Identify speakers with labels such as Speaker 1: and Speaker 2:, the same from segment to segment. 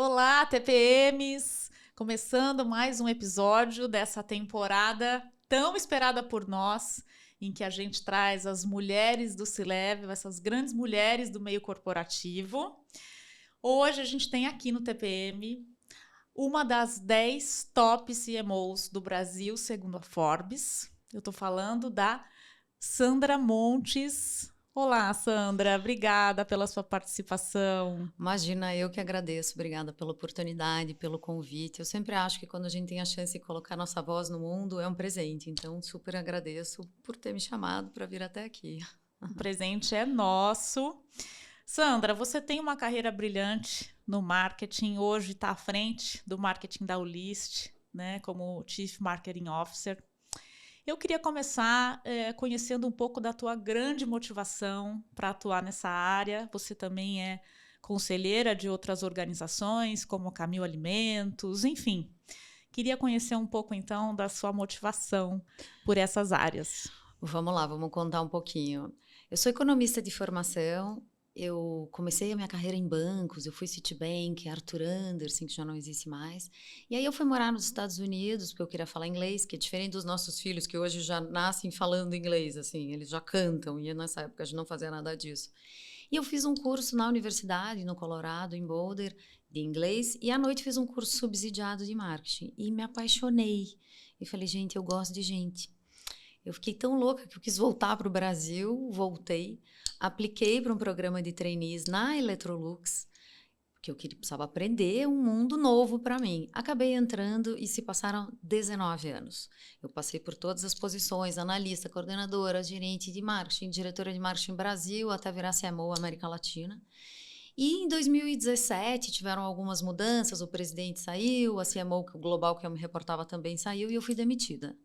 Speaker 1: Olá, TPMs! Começando mais um episódio dessa temporada tão esperada por nós, em que a gente traz as mulheres do C-Level, essas grandes mulheres do meio corporativo. Hoje a gente tem aqui no TPM uma das 10 top CMOs do Brasil, segundo a Forbes. Eu estou falando da Sandra Montes. Olá, Sandra, obrigada pela sua participação.
Speaker 2: Imagina, eu que agradeço. Obrigada pela oportunidade, pelo convite. Eu sempre acho que quando a gente tem a chance de colocar nossa voz no mundo, é um presente. Então, super agradeço por ter me chamado para vir até aqui.
Speaker 1: O presente é nosso. Sandra, você tem uma carreira brilhante no marketing, hoje está à frente do marketing da Ulist, né, como Chief Marketing Officer. Eu queria começar conhecendo um pouco da tua grande motivação para atuar nessa área. Você também é conselheira de outras organizações, como Camil Alimentos, enfim. Queria conhecer um pouco, então, da sua motivação por essas áreas.
Speaker 2: Vamos lá, vamos contar um pouquinho. Eu sou economista de formação. Eu comecei a minha carreira em bancos, eu fui Citibank, Arthur Andersen, que já não existe mais. E aí eu fui morar nos Estados Unidos, porque eu queria falar inglês, que é diferente dos nossos filhos, que hoje já nascem falando inglês, assim, eles já cantam, e nessa época a gente não fazia nada disso. E eu fiz um curso na universidade, no Colorado, em Boulder, de inglês, e à noite fiz um curso subsidiado de marketing. E me apaixonei. E falei, gente, eu gosto de gente. Eu fiquei tão louca que eu quis voltar para o Brasil, voltei, apliquei para um programa de trainees na Electrolux, porque precisava aprender um mundo novo para mim. Acabei entrando e se passaram 19 anos. Eu passei por todas as posições, analista, coordenadora, gerente de marketing, diretora de marketing Brasil, até virar CMO América Latina. E em 2017 tiveram algumas mudanças, o presidente saiu, a CMO global que eu me reportava também saiu e eu fui demitida.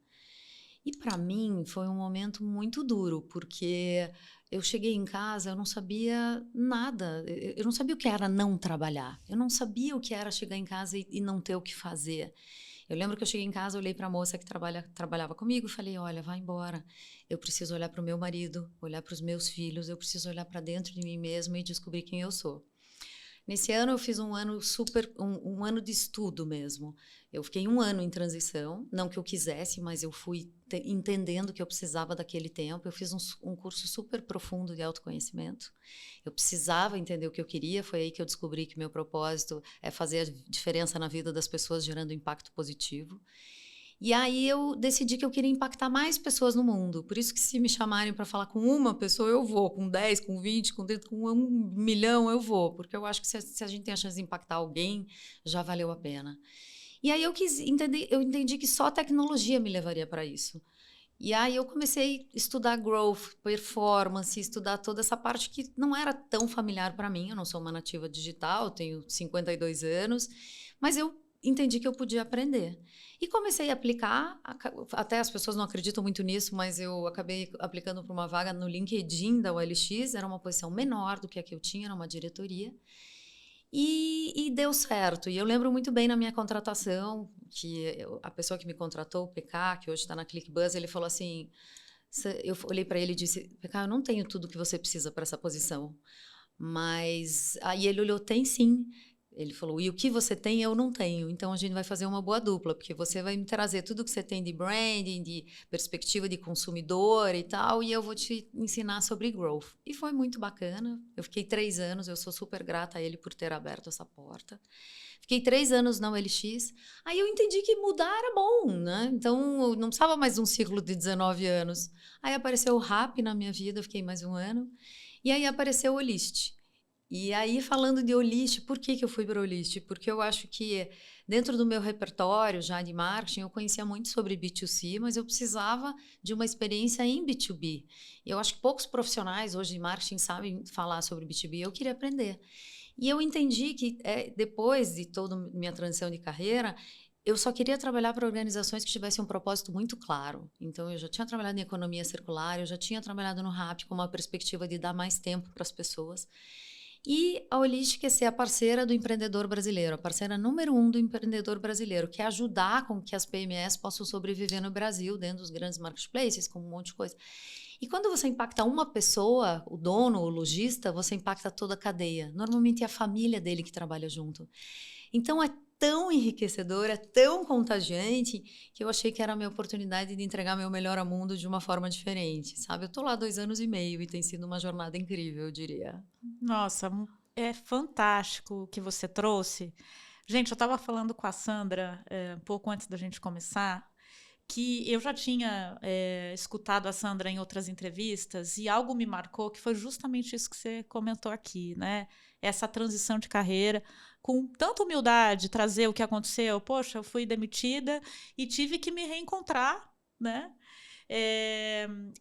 Speaker 2: E para mim foi um momento muito duro, porque eu cheguei em casa, eu não sabia nada, eu não sabia o que era não trabalhar, eu não sabia o que era chegar em casa e não ter o que fazer. Eu lembro que eu cheguei em casa, olhei para a moça que trabalhava comigo e falei, olha, vai embora, eu preciso olhar para o meu marido, olhar para os meus filhos, eu preciso olhar para dentro de mim mesma e descobrir quem eu sou. Nesse ano eu fiz um ano um ano de estudo mesmo. Eu fiquei um ano em transição, não que eu quisesse, mas eu fui entendendo que eu precisava daquele tempo. Eu fiz um curso super profundo de autoconhecimento. Eu precisava entender o que eu queria, foi aí que eu descobri que meu propósito é fazer a diferença na vida das pessoas, gerando impacto positivo. E aí eu decidi que eu queria impactar mais pessoas no mundo. Por isso que se me chamarem para falar com uma pessoa, eu vou. Com 10, com 20, com 30, com 1 milhão, eu vou. Porque eu acho que se a gente tem a chance de impactar alguém, já valeu a pena. E aí eu entendi que só a tecnologia me levaria para isso. E aí eu comecei a estudar growth, performance, estudar toda essa parte que não era tão familiar para mim. Eu não sou uma nativa digital, tenho 52 anos, mas eu entendi que eu podia aprender. E comecei a aplicar, até as pessoas não acreditam muito nisso, mas eu acabei aplicando para uma vaga no LinkedIn da OLX, era uma posição menor do que a que eu tinha, era uma diretoria. E deu certo. E eu lembro muito bem na minha contratação, que a pessoa que me contratou, o PK, que hoje está na ClickBuzz, ele falou assim, eu olhei para ele e disse, PK, eu não tenho tudo que você precisa para essa posição. Mas aí ele olhou, tem sim. Ele falou, e o que você tem eu não tenho, então a gente vai fazer uma boa dupla, porque você vai me trazer tudo que você tem de branding, de perspectiva de consumidor e tal, e eu vou te ensinar sobre growth. E foi muito bacana, eu fiquei 3 anos, eu sou super grata a ele por ter aberto essa porta. Fiquei 3 anos na OLX, aí eu entendi que mudar era bom, né? Então não precisava mais de um ciclo de 19 anos. Aí apareceu o RAP na minha vida, eu fiquei mais um ano, e aí apareceu o Olist. E aí, falando de Olist, por que eu fui para o Olist? Porque eu acho que dentro do meu repertório já de marketing, eu conhecia muito sobre B2C, mas eu precisava de uma experiência em B2B. E eu acho que poucos profissionais hoje de marketing sabem falar sobre B2B, eu queria aprender. E eu entendi que depois de toda minha transição de carreira, eu só queria trabalhar para organizações que tivessem um propósito muito claro. Então, eu já tinha trabalhado em economia circular, eu já tinha trabalhado no RAP com uma perspectiva de dar mais tempo para as pessoas. E a Olist quer ser a parceira do empreendedor brasileiro, a parceira número 1 do empreendedor brasileiro, que é ajudar com que as PMEs possam sobreviver no Brasil, dentro dos grandes marketplaces, com um monte de coisa. E quando você impacta uma pessoa, o dono, o lojista, você impacta toda a cadeia. Normalmente é a família dele que trabalha junto. Então, é tão enriquecedor, é tão contagiante, que eu achei que era a minha oportunidade de entregar meu melhor ao mundo de uma forma diferente, sabe? Eu tô lá 2 anos e meio e tem sido uma jornada incrível, eu diria.
Speaker 1: Nossa, é fantástico o que você trouxe. Gente, eu estava falando com a Sandra um pouco antes da gente começar, que eu já tinha escutado a Sandra em outras entrevistas e algo me marcou que foi justamente isso que você comentou aqui, né? Essa transição de carreira, com tanta humildade, trazer o que aconteceu. Poxa, eu fui demitida e tive que me reencontrar, né?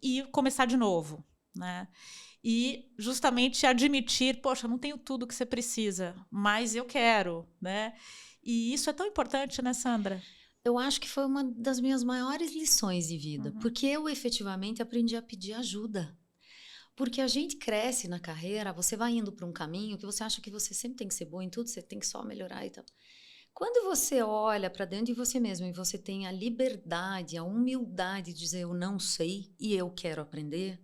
Speaker 1: E começar de novo, né? E justamente admitir, poxa, não tenho tudo que você precisa, mas eu quero, né? E isso é tão importante, né, Sandra?
Speaker 2: Eu acho que foi uma das minhas maiores lições de vida,
Speaker 1: Uhum.
Speaker 2: porque eu efetivamente aprendi a pedir ajuda. Porque a gente cresce na carreira, você vai indo para um caminho que você acha que você sempre tem que ser boa em tudo, você tem que só melhorar e tal. Quando você olha para dentro de você mesmo e você tem a liberdade, a humildade de dizer eu não sei e eu quero aprender,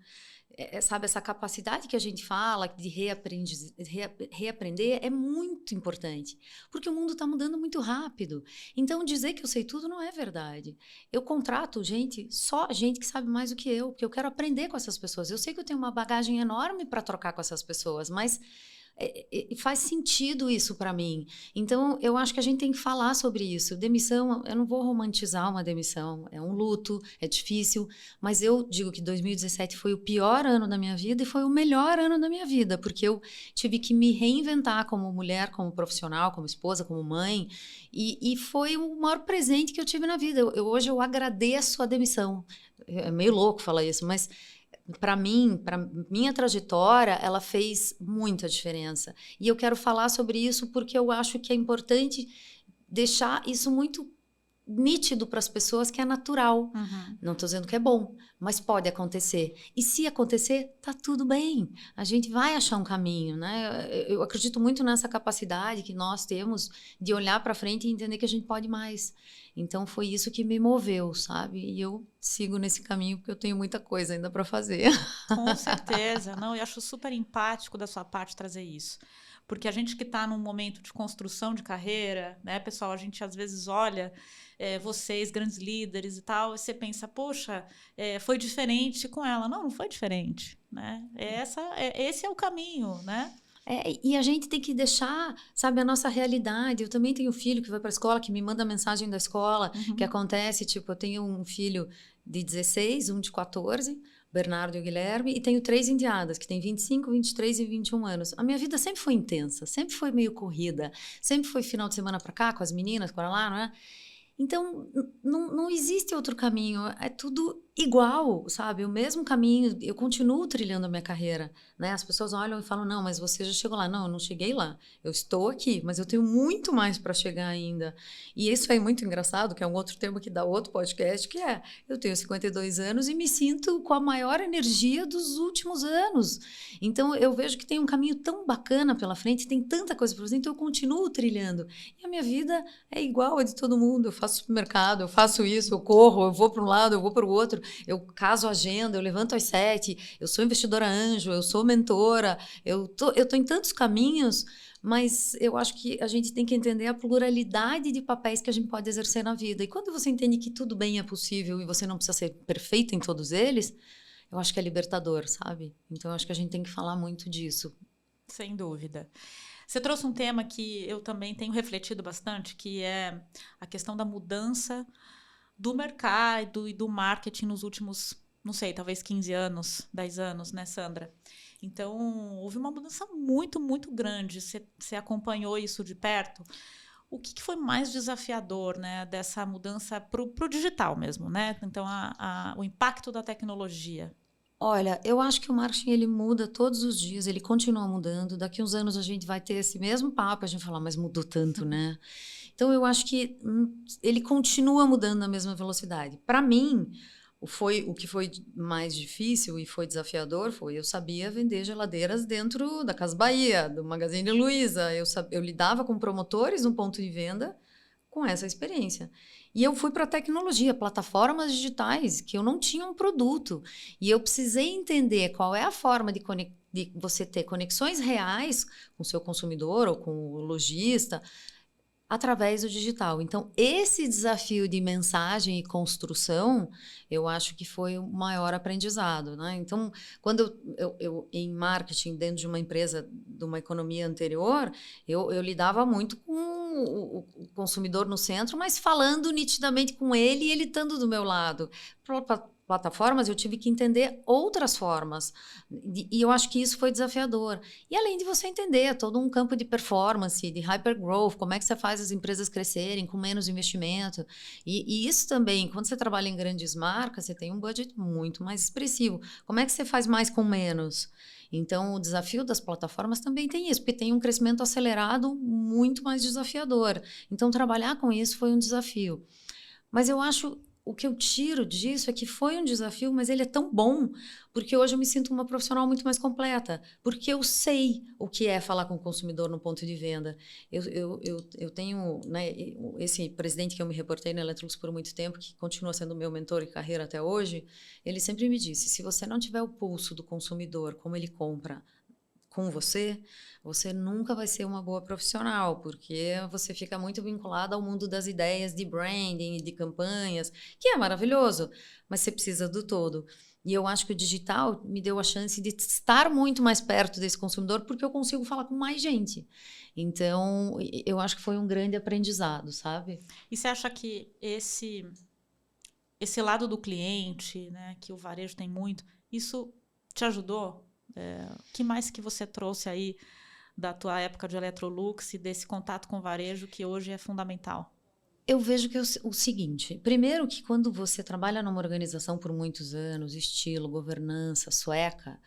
Speaker 2: sabe, essa capacidade que a gente fala de reaprender é muito importante, porque o mundo está mudando muito rápido. Então, dizer que eu sei tudo não é verdade. Eu contrato gente, só gente que sabe mais do que eu, porque eu quero aprender com essas pessoas. Eu sei que eu tenho uma bagagem enorme para trocar com essas pessoas, mas faz sentido isso para mim. Então, eu acho que a gente tem que falar sobre isso. Demissão, eu não vou romantizar uma demissão, é um luto, é difícil, mas eu digo que 2017 foi o pior ano da minha vida e foi o melhor ano da minha vida, porque eu tive que me reinventar como mulher, como profissional, como esposa, como mãe, e foi o maior presente que eu tive na vida. Hoje eu agradeço a demissão. É meio louco falar isso, mas para mim, para minha trajetória, ela fez muita diferença. E eu quero falar sobre isso porque eu acho que é importante deixar isso muito nítido para as pessoas que é natural.
Speaker 1: Uhum.
Speaker 2: Não estou dizendo que é bom, mas pode acontecer. E se acontecer, tá tudo bem. A gente vai achar um caminho, né? Eu acredito muito nessa capacidade que nós temos de olhar para frente e entender que a gente pode mais. Então foi isso que me moveu, sabe? E eu sigo nesse caminho porque eu tenho muita coisa ainda para fazer.
Speaker 1: Com certeza. Não, eu acho super empático da sua parte trazer isso. Porque a gente que está num momento de construção de carreira, né, pessoal, a gente às vezes olha vocês, grandes líderes e tal, e você pensa, poxa, foi diferente com ela. Não, não foi diferente, né? Esse é o caminho, né?
Speaker 2: E a gente tem que deixar, sabe, a nossa realidade. Eu também tenho filho que vai para a escola, que me manda mensagem da escola, que acontece, tipo, eu tenho um filho de 16, um de 14, Bernardo e o Guilherme, e tenho 3 enteadas, que têm 25, 23 e 21 anos. A minha vida sempre foi intensa, sempre foi meio corrida, sempre foi final de semana para cá, com as meninas, para lá, não é? Então, não existe outro caminho, é tudo igual, sabe? O mesmo caminho, eu continuo trilhando a minha carreira, né? As pessoas olham e falam, não, mas você já chegou lá. Não, eu não cheguei lá, eu estou aqui, mas eu tenho muito mais para chegar ainda. E isso é muito engraçado, que é um outro tema que dá outro podcast, que é, eu tenho 52 anos e me sinto com a maior energia dos últimos anos. Então, eu vejo que tem um caminho tão bacana pela frente, tem tanta coisa para fazer, então eu continuo trilhando. E a minha vida é igual a de todo mundo, eu faço supermercado, eu faço isso, eu corro, eu vou para um lado, eu vou para o outro, eu caso agenda, eu levanto às 7, eu sou investidora anjo, eu sou mentora, eu tô em tantos caminhos, mas eu acho que a gente tem que entender a pluralidade de papéis que a gente pode exercer na vida. E quando você entende que tudo bem é possível e você não precisa ser perfeito em todos eles, eu acho que é libertador, sabe? Então eu acho que a gente tem que falar muito disso.
Speaker 1: Sem dúvida. Você trouxe um tema que eu também tenho refletido bastante, que é a questão da mudança do mercado e do marketing nos últimos, não sei, talvez 15 anos, 10 anos, né, Sandra? Então, houve uma mudança muito, muito grande. Você acompanhou isso de perto? O que foi mais desafiador, né, dessa mudança para o digital mesmo, né? Então, o impacto da tecnologia.
Speaker 2: Olha, eu acho que o marketing ele muda todos os dias, ele continua mudando. Daqui uns anos a gente vai ter esse mesmo papo, a gente fala, mas mudou tanto, né? Então eu acho que ele continua mudando na mesma velocidade. Para mim, o que foi mais difícil e foi desafiador foi eu sabia vender geladeiras dentro da Casa Bahia, do Magazine Luiza. Eu lidava com promotores no ponto de venda com essa experiência. E eu fui para a tecnologia, plataformas digitais, que eu não tinha um produto. E eu precisei entender qual é a forma de você ter conexões reais com o seu consumidor ou com o lojista, através do digital. Então, esse desafio de mensagem e construção, eu acho que foi o maior aprendizado, né? Então, quando eu em marketing, dentro de uma empresa, de uma economia anterior, eu lidava muito com o consumidor no centro, mas falando nitidamente com ele e ele estando do meu lado. Plataformas, eu tive que entender outras formas. E eu acho que isso foi desafiador. E além de você entender todo um campo de performance, de hypergrowth, como é que você faz as empresas crescerem com menos investimento. E isso também, quando você trabalha em grandes marcas, você tem um budget muito mais expressivo. Como é que você faz mais com menos? Então, o desafio das plataformas também tem isso, porque tem um crescimento acelerado muito mais desafiador. Então, trabalhar com isso foi um desafio. Mas eu acho, o que eu tiro disso é que foi um desafio, mas ele é tão bom, porque hoje eu me sinto uma profissional muito mais completa, porque eu sei o que é falar com o consumidor no ponto de venda. Eu tenho, né, esse presidente que eu me reportei na Electrolux por muito tempo, que continua sendo meu mentor de carreira até hoje, ele sempre me disse, se você não tiver o pulso do consumidor, como ele compra, com você, você nunca vai ser uma boa profissional, porque você fica muito vinculada ao mundo das ideias de branding e de campanhas, que é maravilhoso, mas você precisa do todo. E eu acho que o digital me deu a chance de estar muito mais perto desse consumidor, porque eu consigo falar com mais gente. Então, eu acho que foi um grande aprendizado, sabe?
Speaker 1: E você acha que esse lado do cliente, né, que o varejo tem muito, isso te ajudou? O que mais que você trouxe aí da tua época de Electrolux e desse contato com o varejo que hoje é fundamental?
Speaker 2: Eu vejo que é o seguinte, primeiro que quando você trabalha numa organização por muitos anos, estilo, governança, sueca,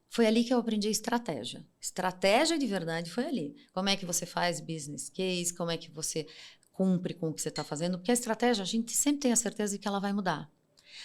Speaker 2: foi ali que eu aprendi a estratégia. Estratégia de verdade foi ali. Como é que você faz business case, como é que você cumpre com o que você está fazendo, porque a estratégia a gente sempre tem a certeza de que ela vai mudar.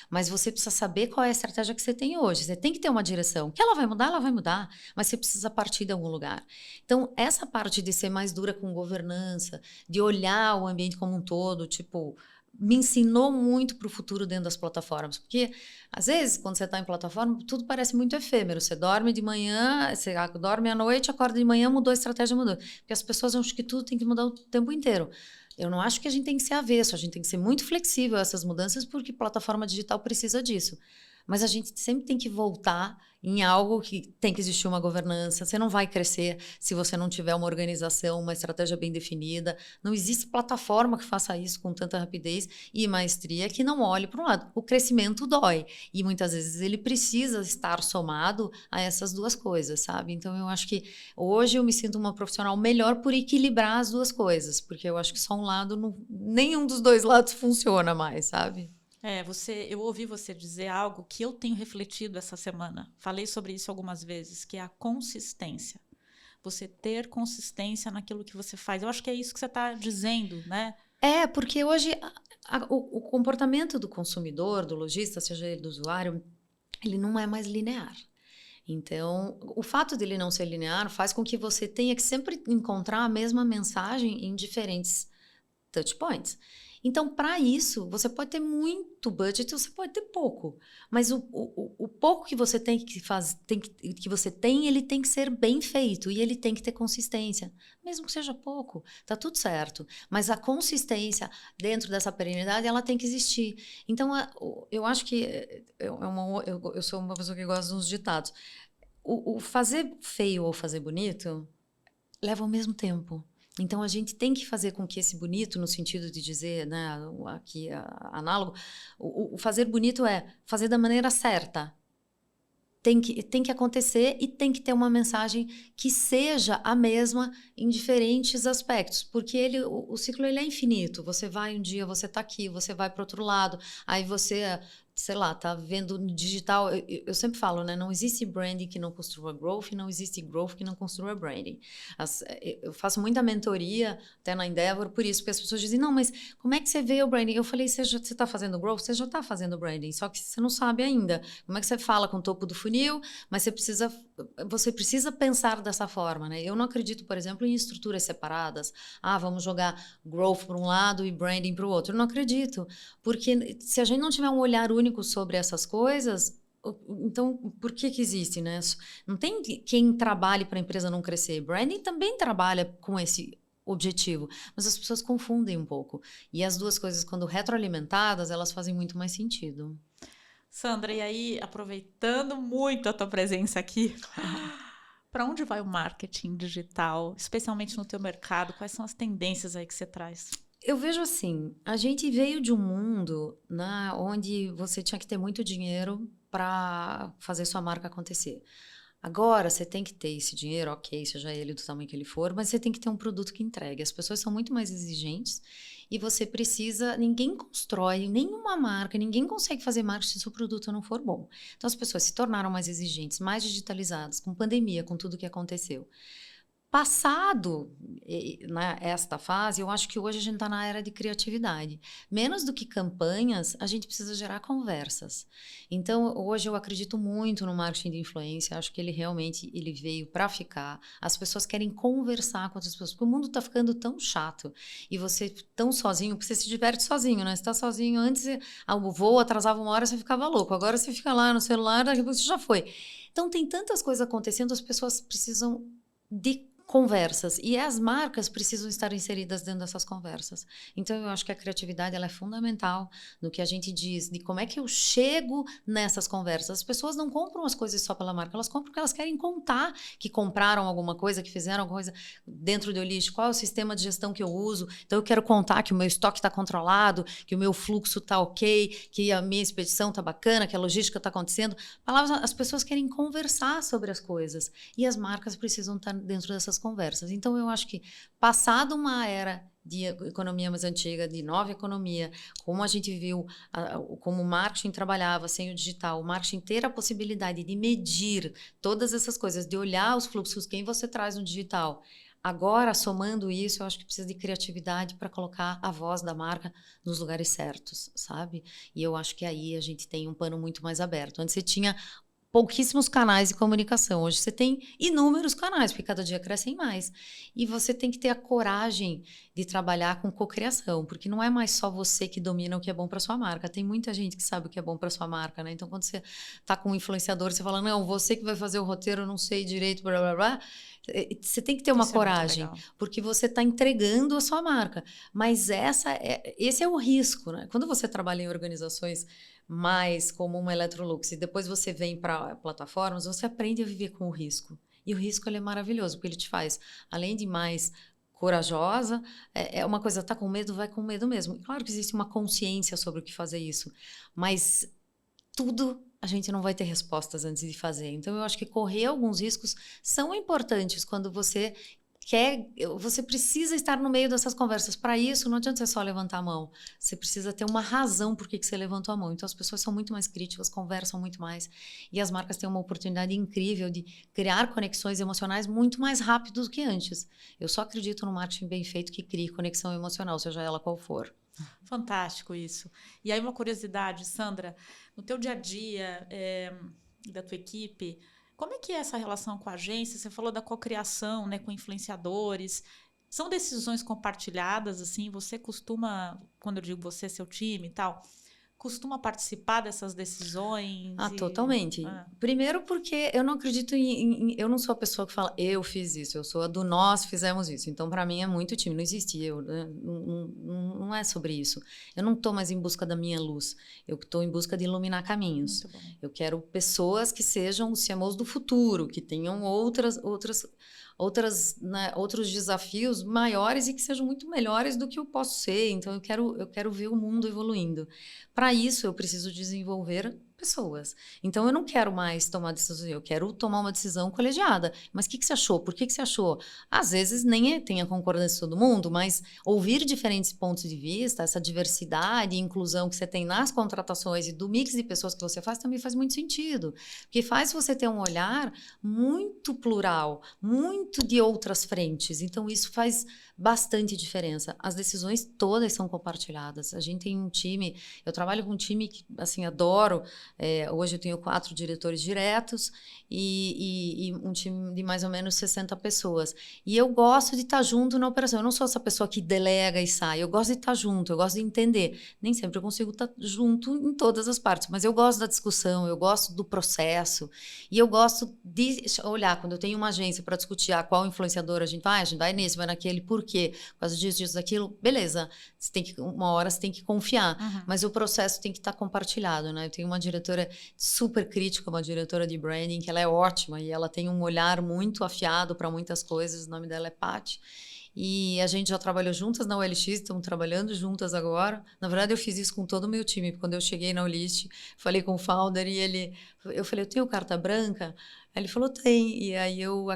Speaker 2: Mas você precisa saber qual é a estratégia que você tem hoje. Você tem que ter uma direção. Que ela vai mudar, mas você precisa partir de algum lugar. Então, essa parte de ser mais dura com governança, de olhar o ambiente como um todo, tipo, me ensinou muito para o futuro dentro das plataformas. Porque, às vezes, quando você está em plataforma, tudo parece muito efêmero. Você dorme de manhã, você dorme à noite, acorda de manhã, mudou a estratégia, mudou. Porque as pessoas acham que tudo tem que mudar o tempo inteiro. Eu não acho que a gente tem que ser avesso, a gente tem que ser muito flexível a essas mudanças, porque plataforma digital precisa disso. Mas a gente sempre tem que voltar em algo que tem que existir uma governança. Você não vai crescer se você não tiver uma organização, uma estratégia bem definida. Não existe plataforma que faça isso com tanta rapidez e maestria que não olhe para um lado. O crescimento dói e muitas vezes ele precisa estar somado a essas duas coisas, sabe? Então eu acho que hoje eu me sinto uma profissional melhor por equilibrar as duas coisas, porque eu acho que só um lado, nenhum dos dois lados funciona mais, sabe?
Speaker 1: Eu ouvi você dizer algo que eu tenho refletido essa semana. Falei sobre isso algumas vezes, que é a consistência. Você ter consistência naquilo que você faz. Eu acho que é isso que você está dizendo, né?
Speaker 2: Porque hoje o comportamento do consumidor, do lojista, seja ele do usuário, ele não é mais linear. Então, o fato dele não ser linear faz com que você tenha que sempre encontrar a mesma mensagem em diferentes touchpoints. Então, para isso, você pode ter muito budget, você pode ter pouco. Mas o pouco que você tem que fazer, ele tem que ser bem feito e ele tem que ter consistência. Mesmo que seja pouco, tá tudo certo. Mas a consistência dentro dessa perenidade, ela tem que existir. Então, eu acho que eu sou uma pessoa que gosta dos ditados. O fazer feio ou fazer bonito leva o mesmo tempo. Então, a gente tem que fazer com que esse bonito, no sentido de dizer, né, aqui análogo, o fazer bonito é fazer da maneira certa. Tem que acontecer e tem que ter uma mensagem que seja a mesma em diferentes aspectos, porque o ciclo ele é infinito. Você vai um dia, você está aqui, você vai para outro lado, aí você, sei lá, tá vendo no digital. Eu sempre falo, né? Não existe branding que não construa growth, e não existe growth que não construa branding. Eu faço muita mentoria, até na Endeavor, por isso, porque as pessoas dizem, não, mas como é que você vê o branding? Eu falei, você está fazendo growth? Você já está fazendo branding, só que você não sabe ainda. Como é que você fala com o topo do funil? Mas você precisa pensar dessa forma, né? Eu não acredito, por exemplo, em estruturas separadas. Vamos jogar growth para um lado e branding para o outro. Eu não acredito, porque se a gente não tiver um olhar único sobre essas coisas, então por que existe, né? Não tem quem trabalhe para a empresa não crescer. Branding também trabalha com esse objetivo, mas as pessoas confundem um pouco. E as duas coisas, quando retroalimentadas, elas fazem muito mais sentido.
Speaker 1: Sandra, e aí, aproveitando muito a tua presença aqui, para onde vai o marketing digital, especialmente no teu mercado? Quais são as tendências aí que você traz?
Speaker 2: Eu vejo assim, a gente veio de um mundo, né, onde você tinha que ter muito dinheiro para fazer sua marca acontecer. Agora você tem que ter esse dinheiro, ok, seja ele do tamanho que ele for, mas você tem que ter um produto que entregue. As pessoas são muito mais exigentes e você precisa. Ninguém constrói nenhuma marca, ninguém consegue fazer marketing se o produto não for bom. Então as pessoas se tornaram mais exigentes, mais digitalizadas, com pandemia, com tudo que aconteceu. Passado né, esta fase, eu acho que hoje a gente está na era de criatividade. Menos do que campanhas, a gente precisa gerar conversas. Então, hoje eu acredito muito no marketing de influência, acho que ele realmente ele veio para ficar. As pessoas querem conversar com outras pessoas, porque o mundo está ficando tão chato. E você tão sozinho, porque você se diverte sozinho, né? Você está sozinho, antes o voo atrasava uma hora, você ficava louco. Agora você fica lá no celular, daqui a pouco você já foi. Então, tem tantas coisas acontecendo, as pessoas precisam de conversas e as marcas precisam estar inseridas dentro dessas conversas. Então eu acho que a criatividade ela é fundamental no que a gente diz, de como é que eu chego nessas conversas. As pessoas não compram as coisas só pela marca, elas compram porque elas querem contar que compraram alguma coisa, que fizeram alguma coisa dentro do Olist, qual é o sistema de gestão que eu uso. Então eu quero contar que o meu estoque está controlado, que o meu fluxo está ok, que a minha expedição está bacana, que a logística está acontecendo. As pessoas querem conversar sobre as coisas e as marcas precisam estar dentro dessas conversas. Então, eu acho que passado uma era de economia mais antiga, de nova economia, como a gente viu, como o marketing trabalhava sem o digital, o marketing ter a possibilidade de medir todas essas coisas, de olhar os fluxos, quem você traz no digital. Agora, somando isso, eu acho que precisa de criatividade para colocar a voz da marca nos lugares certos, sabe? E eu acho que aí a gente tem um pano muito mais aberto. Antes você tinha pouquíssimos canais de comunicação. Hoje você tem inúmeros canais, porque cada dia crescem mais. E você tem que ter a coragem de trabalhar com cocriação, porque não é mais só você que domina o que é bom para sua marca. Tem muita gente que sabe o que é bom para sua marca, né? Então, quando você está com um influenciador, você fala, não, você que vai fazer o roteiro, eu não sei direito, blá, blá, blá. Você tem que ter uma coragem, porque você está entregando a sua marca. Mas esse é o risco, né? Quando você trabalha em organizações mais como uma Electrolux e depois você vem para plataformas, você aprende a viver com o risco. E o risco ele é maravilhoso, porque ele te faz, além de mais corajosa, é uma coisa, tá com medo, vai com medo mesmo. E claro que existe uma consciência sobre o que fazer isso, mas tudo a gente não vai ter respostas antes de fazer. Então, eu acho que correr alguns riscos são importantes quando você você precisa estar no meio dessas conversas. Para isso, não adianta você só levantar a mão. Você precisa ter uma razão por que você levantou a mão. Então, as pessoas são muito mais críticas, conversam muito mais. E as marcas têm uma oportunidade incrível de criar conexões emocionais muito mais rápido do que antes. Eu só acredito no marketing bem feito que crie conexão emocional, seja ela qual for.
Speaker 1: Fantástico isso. E aí uma curiosidade, Sandra, no teu dia a dia da tua equipe, como é que é essa relação com a agência? Você falou da cocriação, né, com influenciadores. São decisões compartilhadas, assim? Você costuma, quando eu digo você, seu time e tal, costuma participar dessas decisões?
Speaker 2: Totalmente. Primeiro porque eu não acredito eu não sou a pessoa que fala, eu fiz isso, eu sou a do nós fizemos isso. Então, para mim, é muito time, não existe eu, né? Não é sobre isso. Eu não estou mais em busca da minha luz, eu estou em busca de iluminar caminhos. Eu quero pessoas que sejam os CMOs do futuro, que tenham né, outros desafios maiores e que sejam muito melhores do que eu posso ser. Então, eu quero ver o mundo evoluindo. Para isso, eu preciso desenvolver pessoas. Então, eu não quero mais tomar decisão, eu quero tomar uma decisão colegiada. Mas o que você achou? Por que você achou? Às vezes, nem tem a concordância de todo mundo, mas ouvir diferentes pontos de vista, essa diversidade e inclusão que você tem nas contratações e do mix de pessoas que você faz, também faz muito sentido. Porque faz você ter um olhar muito plural, muito de outras frentes. Então, isso faz bastante diferença. As decisões todas são compartilhadas. A gente tem um time, eu trabalho com um time que, assim, adoro, Hoje eu tenho 4 diretores diretos e um time de mais ou menos 60 pessoas. E eu gosto de estar junto na operação. Eu não sou essa pessoa que delega e sai. Eu gosto de estar junto, eu gosto de entender. Nem sempre eu consigo estar junto em todas as partes, mas eu gosto da discussão, eu gosto do processo. E eu gosto de olhar, quando eu tenho uma agência para discutir qual influenciador a gente vai nesse, vai naquele, por quê? Por causa disso, daquilo, beleza. Uma hora você tem que confiar, mas o processo tem que estar compartilhado, né? Eu tenho uma diretora super crítica, uma diretora de branding, que ela é ótima e ela tem um olhar muito afiado para muitas coisas. O nome dela é Paty. E a gente já trabalhou juntas na OLX, estamos trabalhando juntas agora. Na verdade, eu fiz isso com todo o meu time. Quando eu cheguei na OLX, falei com o founder e eu falei, eu tenho carta branca? Aí ele falou, tem. E aí eu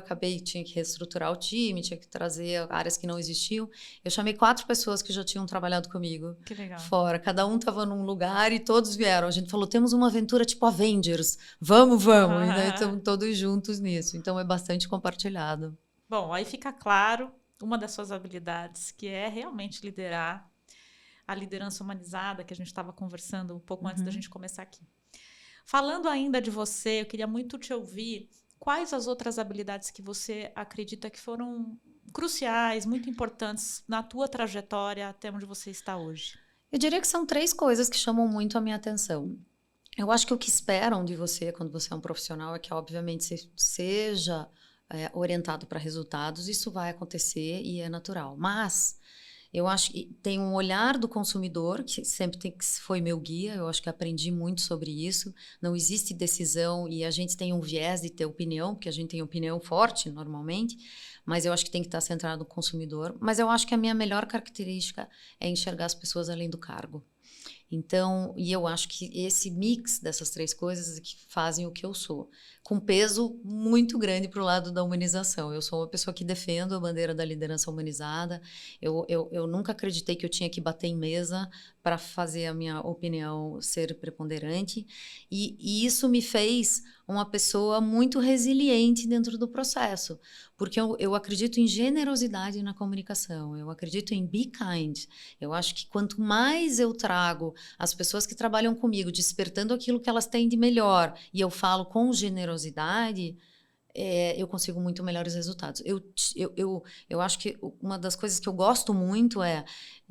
Speaker 2: tinha que reestruturar o time, tinha que trazer áreas que não existiam. Eu chamei 4 pessoas que já tinham trabalhado comigo.
Speaker 1: Que legal.
Speaker 2: Fora. Cada um estava num lugar e todos vieram. A gente falou, temos uma aventura tipo Avengers. Vamos. E daí estamos todos juntos nisso. Então, é bastante compartilhado.
Speaker 1: Bom, aí fica claro uma das suas habilidades, que é realmente liderar a liderança humanizada, que a gente estava conversando um pouco antes da gente começar aqui. Falando ainda de você, eu queria muito te ouvir quais as outras habilidades que você acredita que foram cruciais, muito importantes na tua trajetória até onde você está hoje.
Speaker 2: Eu diria que são 3 coisas que chamam muito a minha atenção. Eu acho que o que esperam de você quando você é um profissional é que, obviamente, você seja orientado para resultados. Isso vai acontecer e é natural. Mas eu acho que tem um olhar do consumidor, que sempre foi meu guia. Eu acho que aprendi muito sobre isso. Não existe decisão e a gente tem um viés de ter opinião, porque a gente tem opinião forte normalmente, mas eu acho que tem que estar centrado no consumidor. Mas eu acho que a minha melhor característica é enxergar as pessoas além do cargo. Então, e eu acho que esse mix dessas 3 coisas é que fazem o que eu sou, com peso muito grande para o lado da humanização. Eu sou uma pessoa que defendo a bandeira da liderança humanizada. Eu nunca acreditei que eu tinha que bater em mesa para fazer a minha opinião ser preponderante. E isso me fez uma pessoa muito resiliente dentro do processo, porque eu acredito em generosidade na comunicação, eu acredito em be kind. Eu acho que quanto mais eu trago as pessoas que trabalham comigo, despertando aquilo que elas têm de melhor, e eu falo com generosidade, eu consigo muito melhores resultados. Eu acho que uma das coisas que eu gosto muito é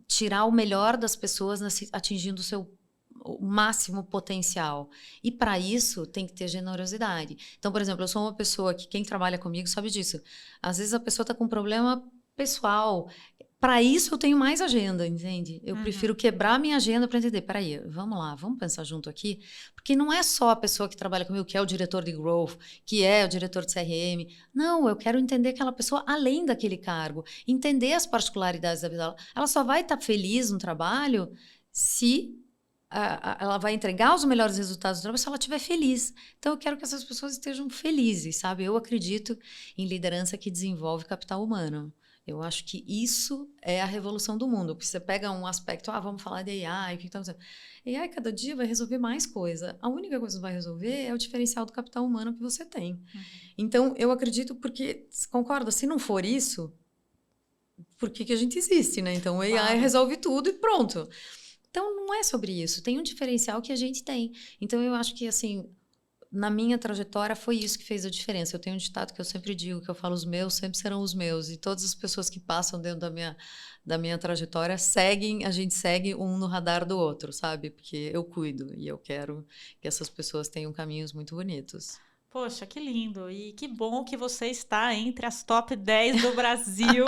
Speaker 2: tirar o melhor das pessoas atingindo o máximo potencial. E para isso tem que ter generosidade. Então, por exemplo, eu sou uma pessoa que quem trabalha comigo sabe disso. Às vezes a pessoa está com um problema pessoal. Para isso eu tenho mais agenda, entende? Eu prefiro quebrar a minha agenda para entender. Peraí, vamos lá, vamos pensar junto aqui. Porque não é só a pessoa que trabalha comigo, que é o diretor de growth, que é o diretor de CRM. Não, eu quero entender aquela pessoa além daquele cargo. Entender as particularidades da vida dela. Ela só vai estar feliz no trabalho se ela vai entregar os melhores resultados do trabalho se ela estiver feliz. Então, eu quero que essas pessoas estejam felizes, sabe? Eu acredito em liderança que desenvolve capital humano. Eu acho que isso é a revolução do mundo. Porque você pega um aspecto, vamos falar de AI, o que estamos dizendo? AI cada dia vai resolver mais coisa. A única coisa que vai resolver é o diferencial do capital humano que você tem. Então, eu acredito porque, concorda, se não for isso, por que a gente existe, né? Então, o AI resolve tudo e pronto. Então, não é sobre isso. Tem um diferencial que a gente tem. Então, eu acho que, assim, na minha trajetória, foi isso que fez a diferença. Eu tenho um ditado que eu sempre digo, que eu falo, os meus sempre serão os meus. E todas as pessoas que passam dentro da minha trajetória a gente segue um no radar do outro, sabe? Porque eu cuido e eu quero que essas pessoas tenham caminhos muito bonitos.
Speaker 1: Poxa, que lindo. E que bom que você está entre as top 10 do Brasil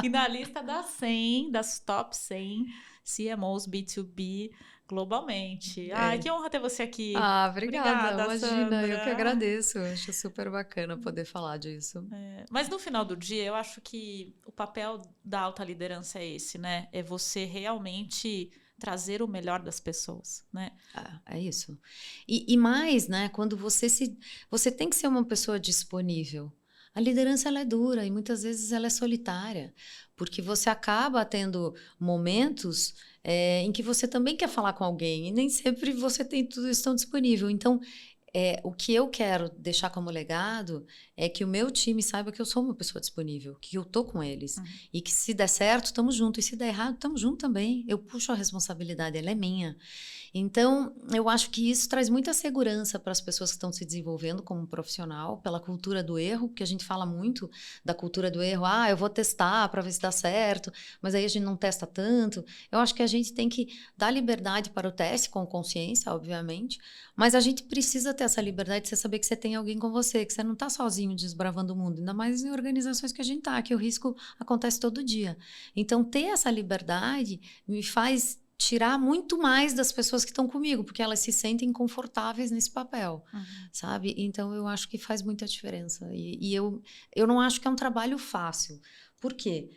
Speaker 1: e na lista das top 100 CMOs B2B globalmente. Ai, que honra ter você aqui.
Speaker 2: Obrigada. Imagina,
Speaker 1: Sandra.
Speaker 2: eu que agradeço. Eu acho super bacana poder falar disso.
Speaker 1: Mas no final do dia, eu acho que o papel da alta liderança é esse, né? É você realmente trazer o melhor das pessoas, né?
Speaker 2: É isso. E mais, né? Quando você tem que ser uma pessoa disponível. A liderança ela é dura e muitas vezes ela é solitária, porque você acaba tendo momentos em que você também quer falar com alguém e nem sempre você tem tudo isso tão disponível. Então, o que eu quero deixar como legado é que o meu time saiba que eu sou uma pessoa disponível, que eu tô com eles. E que se der certo, estamos juntos. E se der errado, estamos juntos também. Eu puxo a responsabilidade, ela é minha. Então, eu acho que isso traz muita segurança para as pessoas que estão se desenvolvendo como profissional, pela cultura do erro, porque a gente fala muito da cultura do erro. Eu vou testar para ver se dá certo, mas aí a gente não testa tanto. Eu acho que a gente tem que dar liberdade para o teste, com consciência, obviamente, mas a gente precisa ter essa liberdade de você saber que você tem alguém com você, que você não está sozinho desbravando o mundo, ainda mais em organizações que a gente está, que o risco acontece todo dia. Então, ter essa liberdade me faz tirar muito mais das pessoas que estão comigo, porque elas se sentem confortáveis nesse papel, sabe? Então, eu acho que faz muita diferença. E eu não acho que é um trabalho fácil. Por quê?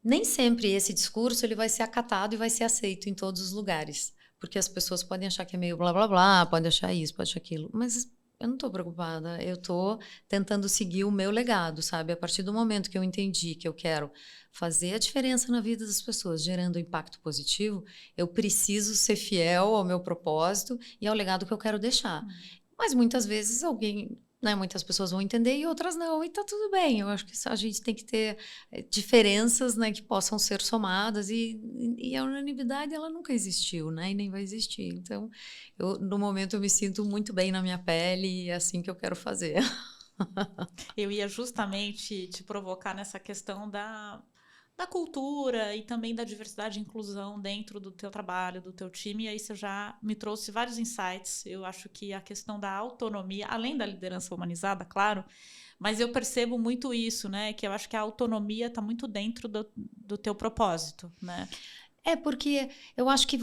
Speaker 2: Nem sempre esse discurso ele vai ser acatado e vai ser aceito em todos os lugares. Porque as pessoas podem achar que é meio blá, blá, blá, podem achar isso, pode achar aquilo. Mas eu não estou preocupada. Eu estou tentando seguir o meu legado, sabe? A partir do momento que eu entendi que eu quero fazer a diferença na vida das pessoas, gerando impacto positivo, eu preciso ser fiel ao meu propósito e ao legado que eu quero deixar. Mas muitas vezes muitas pessoas vão entender e outras não, e tá tudo bem. Eu acho que a gente tem que ter diferenças, né, que possam ser somadas, e a unanimidade ela nunca existiu, né, e nem vai existir. Então, no momento eu me sinto muito bem na minha pele e é assim que eu quero fazer.
Speaker 1: Eu ia justamente te provocar nessa questão da cultura e também da diversidade e inclusão dentro do teu trabalho, do teu time, e aí você já me trouxe vários insights. Eu acho que a questão da autonomia, além da liderança humanizada, claro, mas eu percebo muito isso, né? Que eu acho que a autonomia está muito dentro do teu propósito, né?
Speaker 2: Porque eu acho que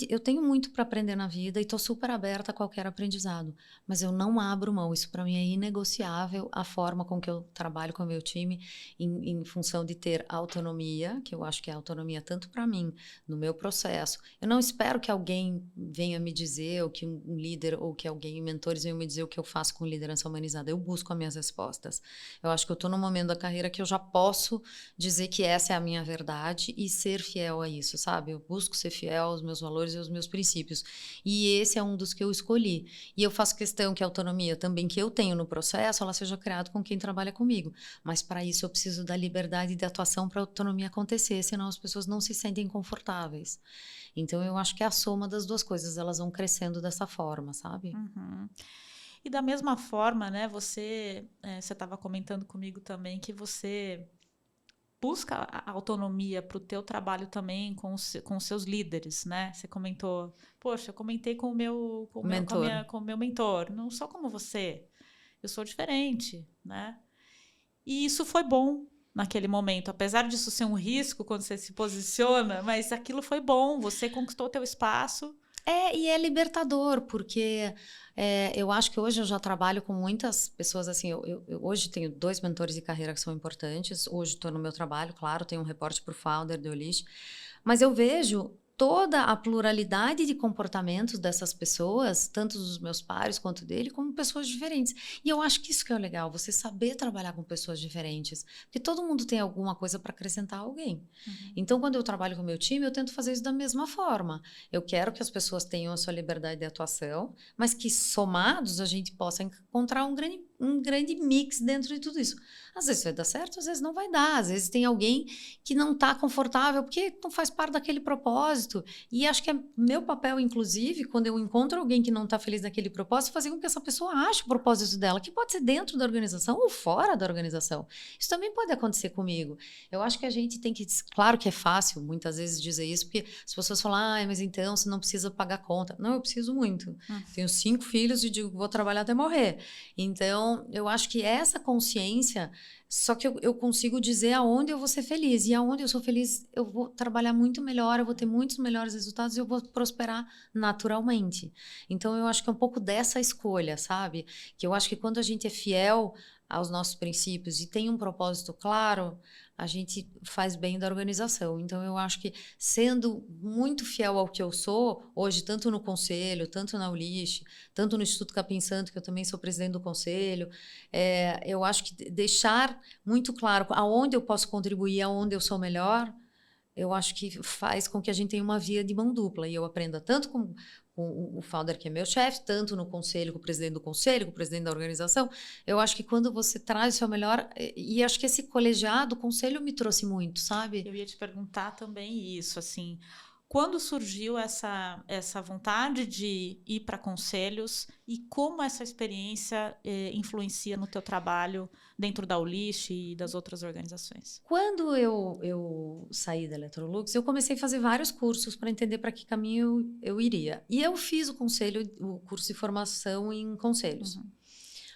Speaker 2: eu tenho muito para aprender na vida e estou super aberta a qualquer aprendizado, mas eu não abro mão, isso para mim é inegociável, a forma com que eu trabalho com o meu time em função de ter autonomia, que eu acho que é autonomia tanto para mim, no meu processo. Eu não espero que alguém venha me dizer, ou que um líder, ou que alguém, mentores venham me dizer o que eu faço com liderança humanizada, eu busco as minhas respostas. Eu acho que eu estou num momento da carreira que eu já posso dizer que essa é a minha verdade e ser fiel a isso, sabe? Eu busco ser fiel aos meus valores e aos meus princípios. E esse é um dos que eu escolhi. E eu faço questão que a autonomia também que eu tenho no processo, ela seja criada com quem trabalha comigo. Mas para isso eu preciso da liberdade de atuação para a autonomia acontecer, senão as pessoas não se sentem confortáveis. Então eu acho que é a soma das duas coisas, elas vão crescendo dessa forma, sabe?
Speaker 1: E da mesma forma, né, você estava comentando comigo também que você busca a autonomia para o teu trabalho também com os seus líderes, né? Você comentou, poxa, eu comentei com o meu mentor, não sou como você, eu sou diferente, né? E isso foi bom naquele momento, apesar disso ser um risco quando você se posiciona, mas aquilo foi bom, você conquistou o teu espaço.
Speaker 2: E é libertador, porque eu acho que hoje eu já trabalho com muitas pessoas, assim, eu hoje tenho 2 mentores de carreira que são importantes, hoje estou no meu trabalho, claro, tenho um reporte para o founder do Eolish, mas eu vejo toda a pluralidade de comportamentos dessas pessoas, tanto dos meus pares quanto dele, como pessoas diferentes. E eu acho que isso que é legal, você saber trabalhar com pessoas diferentes, porque todo mundo tem alguma coisa para acrescentar a alguém. Então, quando eu trabalho com o meu time, eu tento fazer isso da mesma forma. Eu quero que as pessoas tenham a sua liberdade de atuação, mas que somados a gente possa encontrar um grande mix dentro de tudo isso. Às vezes vai dar certo, às vezes não vai dar. Às vezes tem alguém que não está confortável porque não faz parte daquele propósito. E acho que é meu papel, inclusive, quando eu encontro alguém que não está feliz naquele propósito, fazer com que essa pessoa ache o propósito dela, que pode ser dentro da organização ou fora da organização. Isso também pode acontecer comigo. Eu acho que a gente tem que... Claro que é fácil, muitas vezes, dizer isso, porque as pessoas falam, mas então você não precisa pagar conta. Não, eu preciso muito. Tenho 5 filhos e digo que vou trabalhar até morrer. Então, eu acho que essa consciência... Só que eu consigo dizer aonde eu vou ser feliz. E aonde eu sou feliz, eu vou trabalhar muito melhor, eu vou ter muitos melhores resultados e eu vou prosperar naturalmente. Então, eu acho que é um pouco dessa escolha, sabe? Que eu acho que quando a gente é fiel aos nossos princípios e tem um propósito claro, a gente faz bem da organização. Então, eu acho que sendo muito fiel ao que eu sou, hoje, tanto no conselho, tanto na Ulish, tanto no Instituto Capim Santo, que eu também sou presidente do conselho, eu acho que deixar muito claro aonde eu posso contribuir, aonde eu sou melhor, eu acho que faz com que a gente tenha uma via de mão dupla e eu aprenda tanto com com o founder que é meu chefe, tanto no conselho, com o presidente do conselho, com o presidente da organização. Eu acho que quando você traz o seu melhor, e acho que esse colegiado, o conselho me trouxe muito, sabe?
Speaker 1: Eu ia te perguntar também isso, assim, quando surgiu essa vontade de ir para conselhos e como essa experiência influencia no teu trabalho dentro da Ulisc e das outras organizações?
Speaker 2: Quando eu saí da Electrolux, eu comecei a fazer vários cursos para entender para que caminho eu iria. E eu fiz o curso de formação em conselhos.
Speaker 1: Uhum.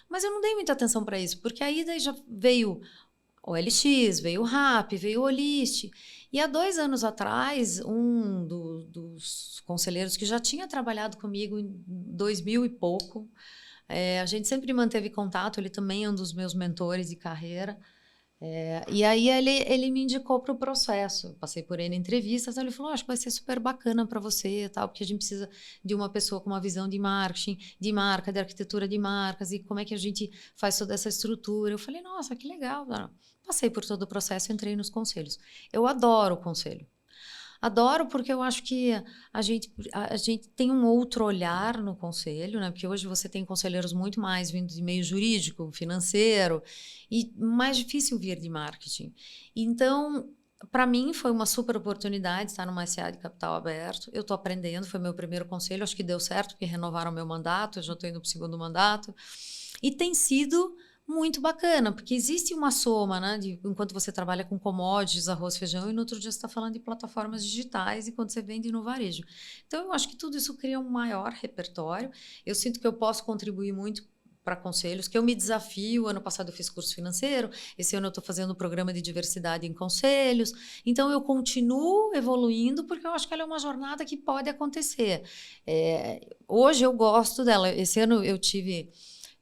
Speaker 2: Mas eu não dei muita atenção para isso, porque aí daí já veio o OLX, veio o RAP, veio o Olist. E há 2 anos atrás, dos conselheiros que já tinha trabalhado comigo em 2000 e pouco, a gente sempre manteve contato, ele também é um dos meus mentores de carreira. E aí ele me indicou para o processo. Eu passei por N entrevistas, ele falou: acho que vai ser super bacana para você, tal, porque a gente precisa de uma pessoa com uma visão de marketing, de marca, de arquitetura de marcas, e como é que a gente faz toda essa estrutura. Eu falei: nossa, que legal. Passei por todo o processo, entrei nos conselhos. Eu adoro o conselho. Adoro porque eu acho que a gente tem um outro olhar no conselho, né? Porque hoje você tem conselheiros muito mais vindo de meio jurídico, financeiro, e mais difícil vir de marketing. Então, para mim, foi uma super oportunidade estar numa SA de capital aberto. Eu estou aprendendo, foi meu primeiro conselho, acho que deu certo, porque renovaram meu mandato, eu já estou indo para o segundo mandato. E tem sido muito bacana, porque existe uma soma, né? Enquanto você trabalha com commodities, arroz, feijão, e no outro dia você está falando de plataformas digitais, e quando você vende no varejo. Então, eu acho que tudo isso cria um maior repertório. Eu sinto que eu posso contribuir muito para conselhos, que eu me desafio. Ano passado eu fiz curso financeiro, esse ano eu estou fazendo um programa de diversidade em conselhos. Então, eu continuo evoluindo, porque eu acho que ela é uma jornada que pode acontecer. Hoje eu gosto dela. Esse ano eu tive...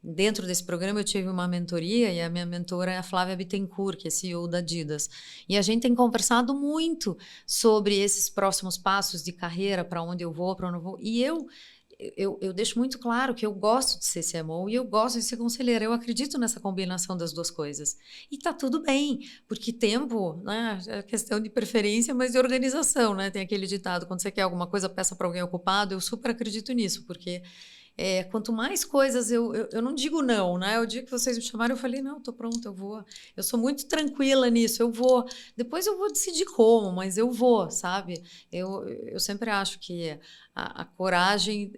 Speaker 2: Dentro desse programa eu tive uma mentoria, e a minha mentora é a Flávia Bittencourt, que é CEO da Adidas. E a gente tem conversado muito sobre esses próximos passos de carreira, para onde eu vou, para onde eu vou. E eu deixo muito claro que eu gosto de ser CMO e eu gosto de ser conselheira. Eu acredito nessa combinação das duas coisas. E tá tudo bem, porque tempo, né, é questão de preferência, mas de organização, né? Tem aquele ditado: quando você quer alguma coisa, peça para alguém ocupado. Eu super acredito nisso, porque quanto mais coisas eu não digo não, né? O dia que vocês me chamaram, eu falei: não, estou pronta, eu vou. Eu sou muito tranquila nisso, eu vou. Depois eu vou decidir como, mas eu vou, sabe? Eu sempre acho que a coragem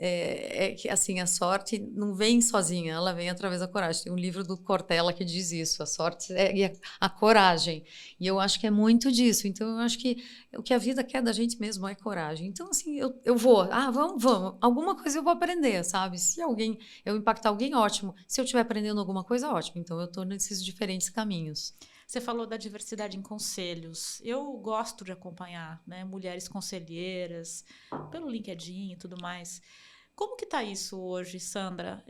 Speaker 2: que, assim, a sorte não vem sozinha, ela vem através da coragem. Tem um livro do Cortella que diz isso: a sorte é a coragem. E eu acho que é muito disso. Então, eu acho que o que a vida quer da gente mesmo é coragem. Então, assim, eu vou. Vamos. Alguma coisa eu vou aprender, sabe? Se eu impactar alguém, ótimo. Se eu estiver aprendendo alguma coisa, ótimo. Então, eu estou nesses diferentes caminhos.
Speaker 1: Você falou da diversidade em conselhos. Eu gosto de acompanhar, né, mulheres conselheiras pelo LinkedIn e tudo mais. Como que está isso hoje, Sandra?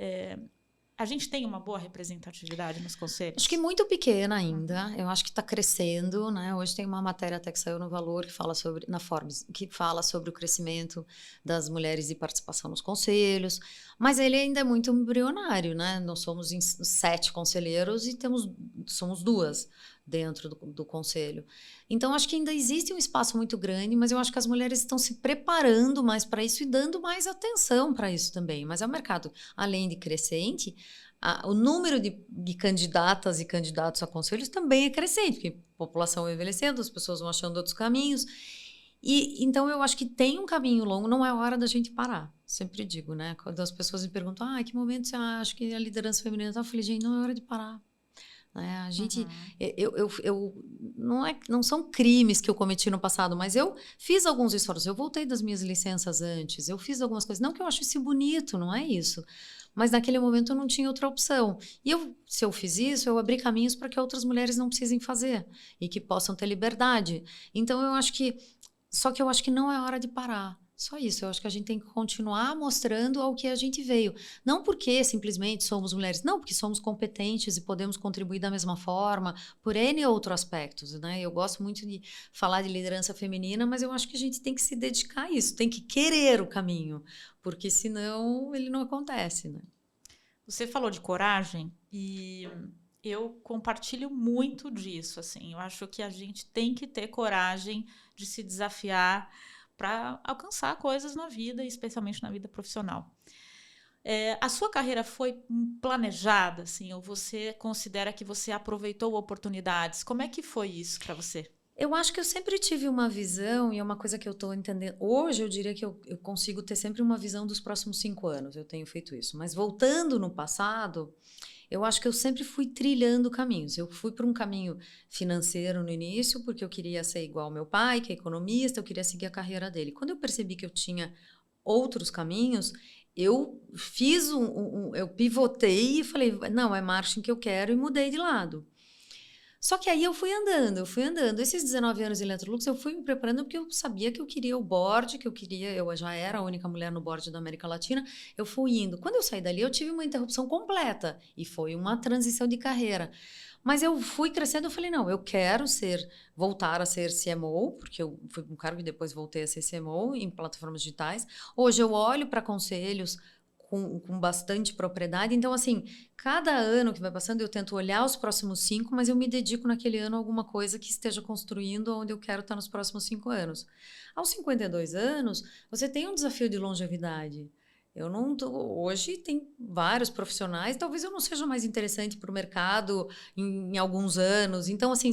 Speaker 1: A gente tem uma boa representatividade nos conselhos?
Speaker 2: Acho que muito pequena ainda. Eu acho que está crescendo, né? Hoje tem uma matéria até que saiu no Valor que fala na Forbes, que fala sobre o crescimento das mulheres de participação nos conselhos, mas ele ainda é muito embrionário, né? Nós somos 7 conselheiros e somos 2 dentro do conselho. Então, acho que ainda existe um espaço muito grande, mas eu acho que as mulheres estão se preparando mais para isso e dando mais atenção para isso também. Mas é um mercado, além de crescente, o número de candidatas e candidatos a conselhos também é crescente, porque a população vai envelhecendo, as pessoas vão achando outros caminhos. E então eu acho que tem um caminho longo, não é hora da gente parar. Sempre digo, né? Quando as pessoas me perguntam: que momento você acha que a liderança feminina está? Eu falei: gente, não é hora de parar. A gente, não são crimes que eu cometi no passado, mas eu fiz alguns esforços. Eu voltei das minhas licenças antes, eu fiz algumas coisas. Não que eu ache isso bonito, não é isso. Mas naquele momento eu não tinha outra opção. E se eu fiz isso, eu abri caminhos para que outras mulheres não precisem fazer e que possam ter liberdade. Então eu acho que não é hora de parar. Só isso, eu acho que a gente tem que continuar mostrando ao que a gente veio. Não porque simplesmente somos mulheres, não, porque somos competentes e podemos contribuir da mesma forma, por N outros aspectos, né? Eu gosto muito de falar de liderança feminina, mas eu acho que a gente tem que se dedicar a isso, tem que querer o caminho, porque senão ele não acontece, né?
Speaker 1: Você falou de coragem e eu compartilho muito disso, assim. Eu acho que a gente tem que ter coragem de se desafiar, para alcançar coisas na vida, especialmente na vida profissional. A sua carreira foi planejada, assim, ou você considera que você aproveitou oportunidades? Como é que foi isso para você?
Speaker 2: Eu acho que eu sempre tive uma visão, e é uma coisa que eu estou entendendo. Hoje eu diria que eu consigo ter sempre uma visão dos próximos 5 anos, eu tenho feito isso. Mas voltando no passado, eu acho que eu sempre fui trilhando caminhos. Eu fui para um caminho financeiro no início, porque eu queria ser igual ao meu pai, que é economista, eu queria seguir a carreira dele. Quando eu percebi que eu tinha outros caminhos, eu fiz eu pivotei e falei, não, é marketing que eu quero, e mudei de lado. Só que aí eu fui andando, eu fui andando. Esses 19 anos em Electrolux, eu fui me preparando porque eu sabia que eu queria o board, que eu queria, eu já era a única mulher no board da América Latina, eu fui indo. Quando eu saí dali, eu tive uma interrupção completa e foi uma transição de carreira. Mas eu fui crescendo, eu falei, não, eu quero voltar a ser CMO, porque eu fui um cargo e depois voltei a ser CMO em plataformas digitais. Hoje eu olho para conselhos com bastante propriedade. Então, assim, cada ano que vai passando, eu tento olhar os próximos 5, mas eu me dedico naquele ano a alguma coisa que esteja construindo onde eu quero estar nos próximos 5 anos. Aos 52 anos, você tem um desafio de longevidade. Eu não tô, hoje tem vários profissionais, talvez eu não seja mais interessante para o mercado em alguns anos. Então, assim,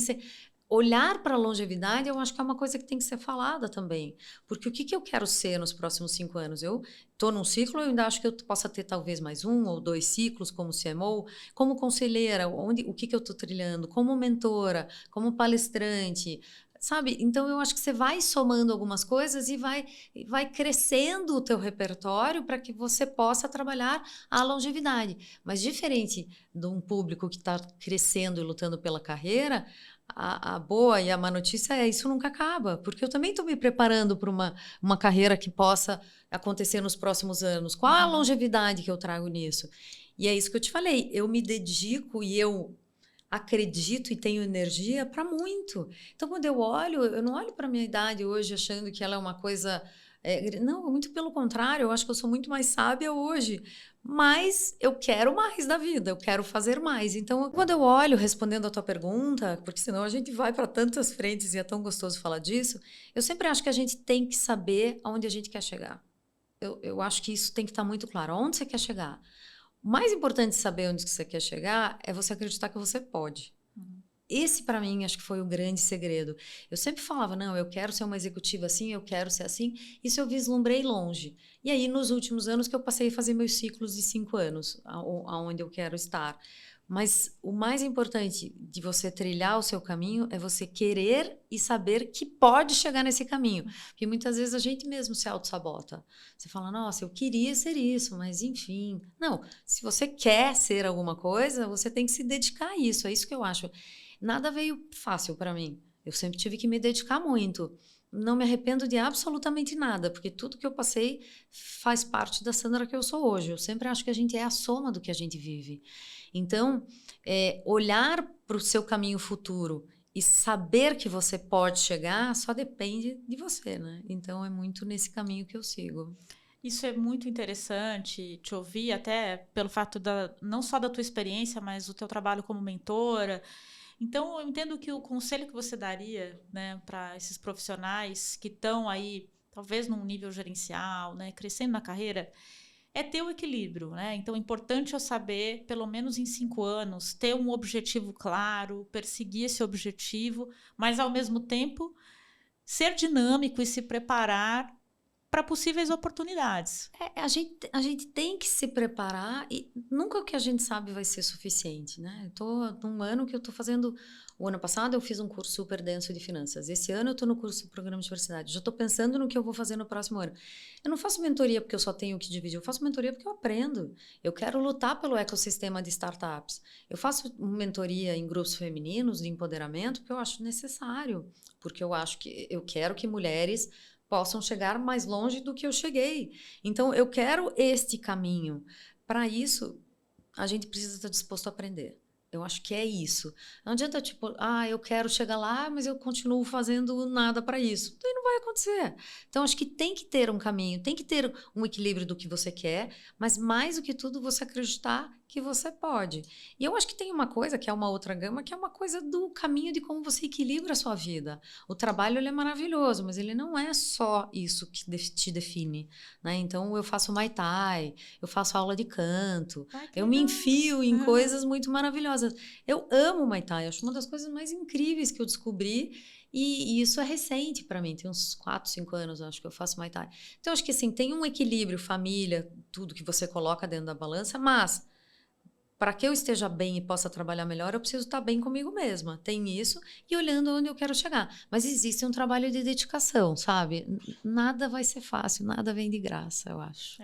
Speaker 2: olhar para a longevidade, eu acho que é uma coisa que tem que ser falada também. Porque o que eu quero ser nos próximos 5 anos? Eu estou num ciclo, eu ainda acho que eu possa ter talvez mais 1 ou 2 ciclos como CMO, como conselheira, o que eu estou trilhando, como mentora, como palestrante, sabe? Então, eu acho que você vai somando algumas coisas e vai crescendo o teu repertório para que você possa trabalhar a longevidade. Mas diferente de um público que está crescendo e lutando pela carreira, a boa e a má notícia é isso nunca acaba, porque eu também estou me preparando para uma carreira que possa acontecer nos próximos anos. Qual a longevidade que eu trago nisso? E é isso que eu te falei, eu me dedico e eu acredito e tenho energia para muito. Então, quando eu não olho para a minha idade hoje achando que ela é uma coisa... não, muito pelo contrário, eu acho que eu sou muito mais sábia hoje. Mas eu quero mais da vida, eu quero fazer mais. Então, quando eu olho, respondendo a tua pergunta, porque senão a gente vai para tantas frentes e é tão gostoso falar disso, eu sempre acho que a gente tem que saber aonde a gente quer chegar. Eu acho que isso tem que estar muito claro. Aonde você quer chegar? O mais importante de saber onde você quer chegar é você acreditar que você pode. Esse, para mim, acho que foi o grande segredo. Eu sempre falava, não, eu quero ser uma executiva assim, eu quero ser assim. Isso eu vislumbrei longe. E aí, nos últimos anos, que eu passei a fazer meus ciclos de 5 anos, aonde eu quero estar. Mas o mais importante de você trilhar o seu caminho é você querer e saber que pode chegar nesse caminho. Porque muitas vezes a gente mesmo se auto-sabota. Você fala, nossa, eu queria ser isso, mas enfim. Não, se você quer ser alguma coisa, você tem que se dedicar a isso. É isso que eu acho. Nada veio fácil para mim. Eu sempre tive que me dedicar muito. Não me arrependo de absolutamente nada, porque tudo que eu passei faz parte da Sandra que eu sou hoje. Eu sempre acho que a gente é a soma do que a gente vive. Então, olhar para o seu caminho futuro e saber que você pode chegar só depende de você, né? Então, é muito nesse caminho que eu sigo.
Speaker 1: Isso é muito interessante te ouvir, até pelo fato não só da tua experiência, mas do teu trabalho como mentora. Então, eu entendo que o conselho que você daria, né, para esses profissionais que estão aí, talvez num nível gerencial, né, crescendo na carreira, é ter o equilíbrio, né? Então, é importante eu saber, pelo menos em 5 anos, ter um objetivo claro, perseguir esse objetivo, mas, ao mesmo tempo, ser dinâmico e se preparar para possíveis oportunidades.
Speaker 2: A gente tem que se preparar e nunca o que a gente sabe vai ser suficiente, né? Eu tô num ano que eu tô fazendo... O ano passado eu fiz um curso super denso de finanças. Esse ano eu tô no curso de programa de diversidade. Já tô pensando no que eu vou fazer no próximo ano. Eu não faço mentoria porque eu só tenho que dividir. Eu faço mentoria porque eu aprendo. Eu quero lutar pelo ecossistema de startups. Eu faço mentoria em grupos femininos de empoderamento porque eu acho necessário. Porque eu acho que eu quero que mulheres possam chegar mais longe do que eu cheguei. Então, eu quero este caminho. Para isso, a gente precisa estar disposto a aprender. Eu acho que é isso. Não adianta, tipo, eu quero chegar lá, mas eu continuo fazendo nada para isso. Daí não vai acontecer. Então, acho que tem que ter um caminho, tem que ter um equilíbrio do que você quer, mas mais do que tudo, você acreditar que você pode. E eu acho que tem uma coisa, que é uma outra gama, que é uma coisa do caminho de como você equilibra a sua vida. O trabalho, ele é maravilhoso, mas ele não é só isso que te define, né? Então, eu faço Muay Thai, eu faço aula de canto,
Speaker 1: Ai, que
Speaker 2: eu me
Speaker 1: legal.
Speaker 2: enfio em coisas muito maravilhosas. Eu amo Muay Thai, acho uma das coisas mais incríveis que eu descobri. E isso é recente para mim, tem uns 4, 5 anos, acho que eu faço Muay Thai. Então, acho que assim, tem um equilíbrio, família, tudo que você coloca dentro da balança, mas para que eu esteja bem e possa trabalhar melhor, eu preciso estar bem comigo mesma. Tem isso e olhando onde eu quero chegar. Mas existe um trabalho de dedicação, sabe? Nada vai ser fácil, nada vem de graça, eu acho.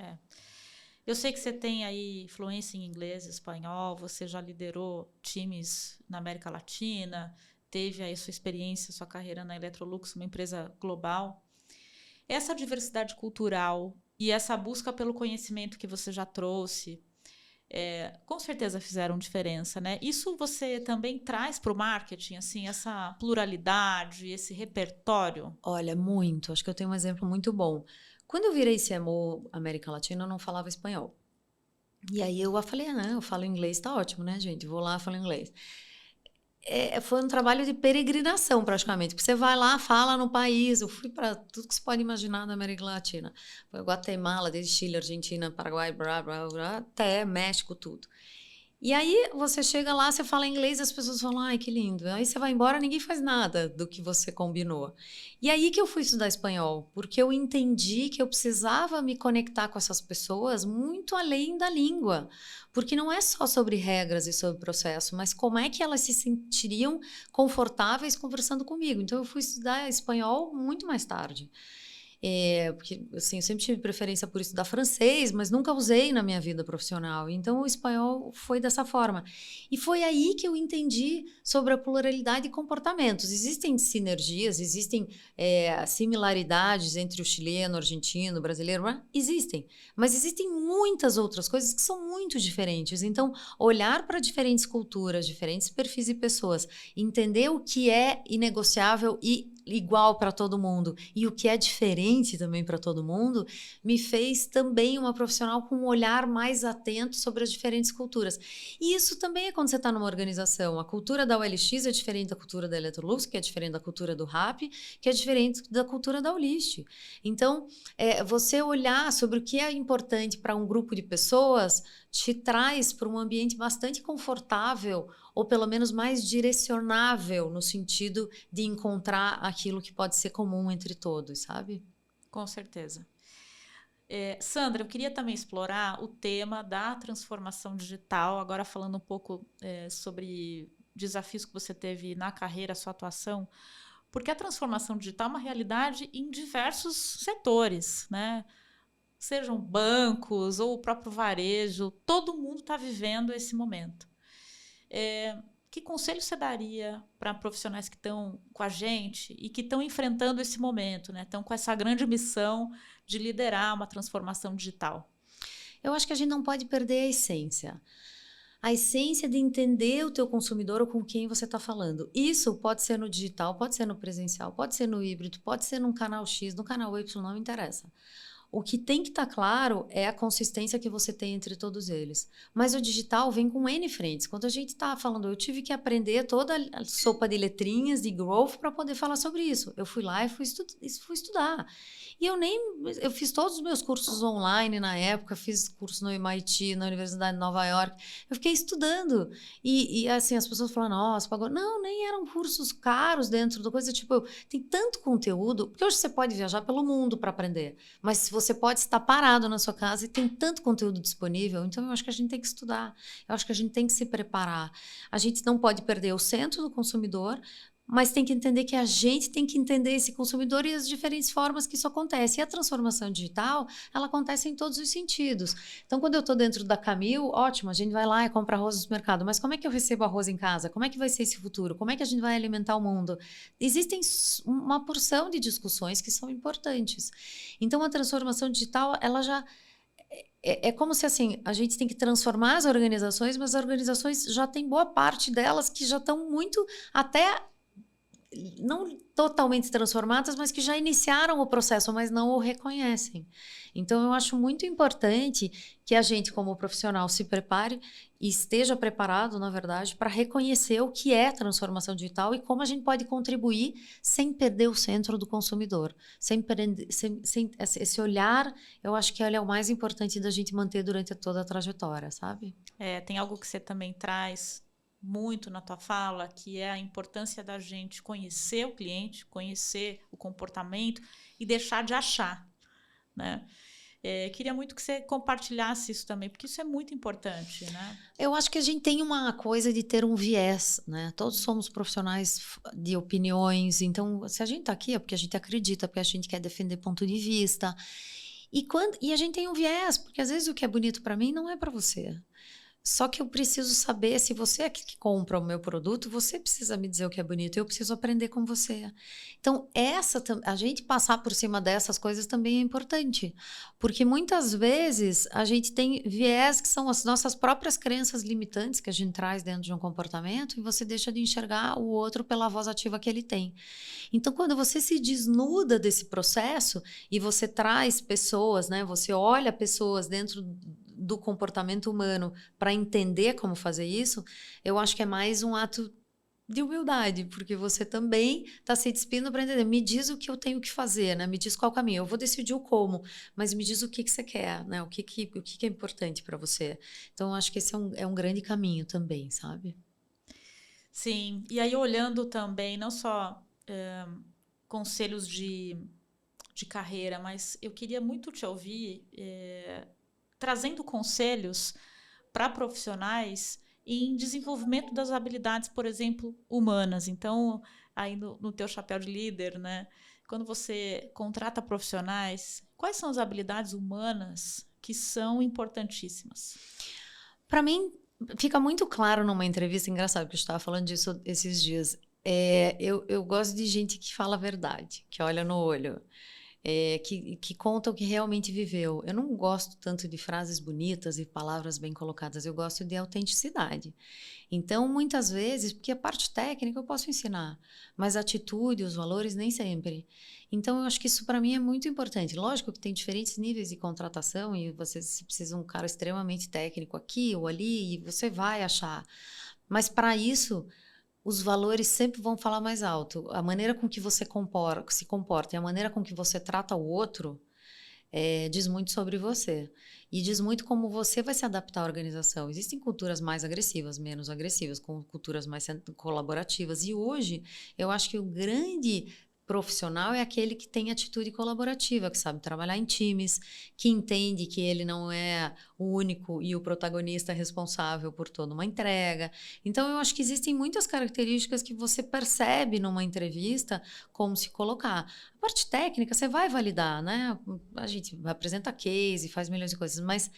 Speaker 1: Eu sei que você tem aí fluência em inglês, espanhol, você já liderou times na América Latina, teve aí sua experiência, sua carreira na Electrolux, uma empresa global. Essa diversidade cultural e essa busca pelo conhecimento que você já trouxe, com certeza fizeram diferença, né? Isso você também traz para o marketing, assim, essa pluralidade, esse repertório?
Speaker 2: Olha, muito. Acho que eu tenho um exemplo muito bom. Quando eu virei CMO América Latina, eu não falava espanhol. E aí eu falei, não, eu falo inglês, tá ótimo, né, gente? Vou lá, falo inglês. Foi um trabalho de peregrinação, praticamente, porque você vai lá, fala no país. Eu fui para tudo que você pode imaginar na América Latina. Foi Guatemala, desde Chile, Argentina, Paraguai, até México, tudo. E aí você chega lá, você fala inglês, as pessoas falam, ai, que lindo. Aí você vai embora, ninguém faz nada do que você combinou. E aí que eu fui estudar espanhol, porque eu entendi que eu precisava me conectar com essas pessoas muito além da língua. Porque não é só sobre regras e sobre processo, mas como é que elas se sentiriam confortáveis conversando comigo. Então eu fui estudar espanhol muito mais tarde. Porque assim, eu sempre tive preferência por estudar francês, mas nunca usei na minha vida profissional. Então, o espanhol foi dessa forma. E foi aí que eu entendi sobre a pluralidade de comportamentos. Existem sinergias, existem similaridades entre o chileno, o argentino, o brasileiro, existem. Mas existem muitas outras coisas que são muito diferentes. Então, olhar para diferentes culturas, diferentes perfis de pessoas, entender o que é inegociável e igual para todo mundo e o que é diferente também para todo mundo, me fez também uma profissional com um olhar mais atento sobre as diferentes culturas. E isso também é quando você está numa organização. A cultura da OLX é diferente da cultura da Electrolux, que é diferente da cultura do RAP, que é diferente da cultura da Olist. Então, você olhar sobre o que é importante para um grupo de pessoas te traz para um ambiente bastante confortável, ou pelo menos mais direcionável, no sentido de encontrar aquilo que pode ser comum entre todos, sabe?
Speaker 1: Com certeza. Sandra, eu queria também explorar o tema da transformação digital, agora falando um pouco sobre desafios que você teve na carreira, sua atuação, porque a transformação digital é uma realidade em diversos setores, né? Sejam bancos ou o próprio varejo, todo mundo está vivendo esse momento. Que conselho você daria para profissionais que estão com a gente e que estão enfrentando esse momento, né? Estão com essa grande missão de liderar uma transformação digital?
Speaker 2: Eu acho que a gente não pode perder a essência. A essência de entender o teu consumidor ou com quem você está falando. Isso pode ser no digital, pode ser no presencial, pode ser no híbrido, pode ser num canal X, no canal Y, não interessa. O que tem que estar claro é a consistência que você tem entre todos eles. Mas o digital vem com N frentes. Quando a gente está falando, eu tive que aprender toda a sopa de letrinhas, de growth, para poder falar sobre isso. Eu fui lá e fui estudar. E eu fiz todos os meus cursos online na época, fiz curso no MIT, na Universidade de Nova York. Eu fiquei estudando. E assim, as pessoas falam, nossa, pagou. Não, nem eram cursos caros dentro da coisa. Tipo, tem tanto conteúdo, porque hoje você pode viajar pelo mundo para aprender. Mas se você pode estar parado na sua casa e tem tanto conteúdo disponível, então eu acho que a gente tem que estudar. Eu acho que a gente tem que se preparar. A gente não pode perder o centro do consumidor, mas tem que entender que a gente tem que entender esse consumidor e as diferentes formas que isso acontece. E a transformação digital, ela acontece em todos os sentidos. Então, quando eu estou dentro da Camil, ótimo, a gente vai lá e compra arroz no supermercado. Mas como é que eu recebo arroz em casa? Como é que vai ser esse futuro? Como é que a gente vai alimentar o mundo? Existem uma porção de discussões que são importantes. Então, a transformação digital, ela já... É como se assim, a gente tem que transformar as organizações, mas as organizações já têm boa parte delas que já estão muito até não totalmente transformadas, mas que já iniciaram o processo, mas não o reconhecem. Então, eu acho muito importante que a gente, como profissional, se prepare e esteja preparado, na verdade, para reconhecer o que é transformação digital e como a gente pode contribuir sem perder o centro do consumidor. Esse olhar, eu acho que ele é o mais importante da gente manter durante toda a trajetória, sabe?
Speaker 1: Tem algo que você também traz muito na tua fala, que é a importância da gente conhecer o cliente, conhecer o comportamento e deixar de achar, né? Queria muito que você compartilhasse isso também, porque isso é muito importante, né?
Speaker 2: Eu acho que a gente tem uma coisa de ter um viés, né? Todos somos profissionais de opiniões, então se a gente está aqui é porque a gente acredita, porque a gente quer defender ponto de vista. E a gente tem um viés, porque às vezes o que é bonito para mim não é para você. Só que eu preciso saber, se você é que compra o meu produto, você precisa me dizer o que é bonito, eu preciso aprender com você. Então, a gente passar por cima dessas coisas também é importante, porque muitas vezes a gente tem viés que são as nossas próprias crenças limitantes que a gente traz dentro de um comportamento e você deixa de enxergar o outro pela voz ativa que ele tem. Então, quando você se desnuda desse processo e você traz pessoas, né, você olha pessoas dentro do comportamento humano para entender como fazer isso, eu acho que é mais um ato de humildade, porque você também está se despindo para entender. Me diz o que eu tenho que fazer, né? Me diz qual caminho. Eu vou decidir o como, mas me diz o que você quer, né? O que é importante para você. Então, eu acho que esse é um grande caminho também, sabe?
Speaker 1: Sim, e aí olhando também, não só conselhos de carreira, mas eu queria muito te ouvir trazendo conselhos para profissionais em desenvolvimento das habilidades, por exemplo, humanas. Então, aí no teu chapéu de líder, né? Quando você contrata profissionais, quais são as habilidades humanas que são importantíssimas?
Speaker 2: Para mim, fica muito claro numa entrevista, engraçado que eu estava falando disso esses dias. Eu gosto de gente que fala a verdade, que olha no olho. Que conta o que realmente viveu. Eu não gosto tanto de frases bonitas e palavras bem colocadas, eu gosto de autenticidade. Então, muitas vezes, porque a parte técnica eu posso ensinar, mas a atitude, os valores, nem sempre. Então, eu acho que isso para mim é muito importante. Lógico que tem diferentes níveis de contratação e você se precisa de um cara extremamente técnico aqui ou ali, e você vai achar. Mas para isso os valores sempre vão falar mais alto. A maneira com que você se comporta e a maneira com que você trata o outro diz muito sobre você. E diz muito como você vai se adaptar à organização. Existem culturas mais agressivas, menos agressivas, com culturas mais colaborativas. E hoje, eu acho que o grande profissional é aquele que tem atitude colaborativa, que sabe trabalhar em times, que entende que ele não é o único e o protagonista responsável por toda uma entrega. Então, eu acho que existem muitas características que você percebe numa entrevista como se colocar. A parte técnica você vai validar, né? A gente apresenta case, faz milhões de coisas, mas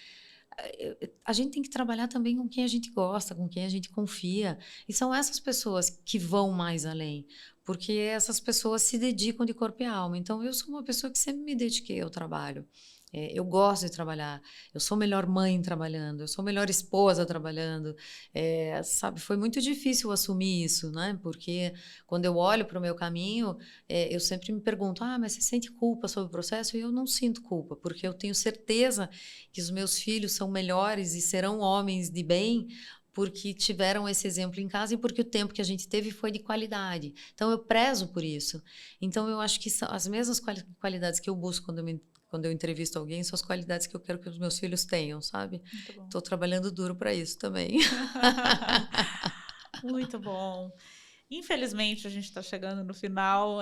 Speaker 2: a gente tem que trabalhar também com quem a gente gosta, com quem a gente confia. E são essas pessoas que vão mais além, porque essas pessoas se dedicam de corpo e alma. Então, eu sou uma pessoa que sempre me dediquei ao trabalho. Eu gosto de trabalhar, eu sou melhor mãe trabalhando, eu sou melhor esposa trabalhando, sabe? Foi muito difícil assumir isso, né? Porque quando eu olho para o meu caminho, eu sempre me pergunto, mas você sente culpa sobre o processo? E eu não sinto culpa, porque eu tenho certeza que os meus filhos são melhores e serão homens de bem, porque tiveram esse exemplo em casa e porque o tempo que a gente teve foi de qualidade. Então, eu prezo por isso. Então, eu acho que são as mesmas qualidades que eu busco quando eu entrevisto alguém, são as qualidades que eu quero que os meus filhos tenham, sabe? Estou trabalhando duro para isso também.
Speaker 1: Muito bom. Infelizmente, a gente está chegando no final.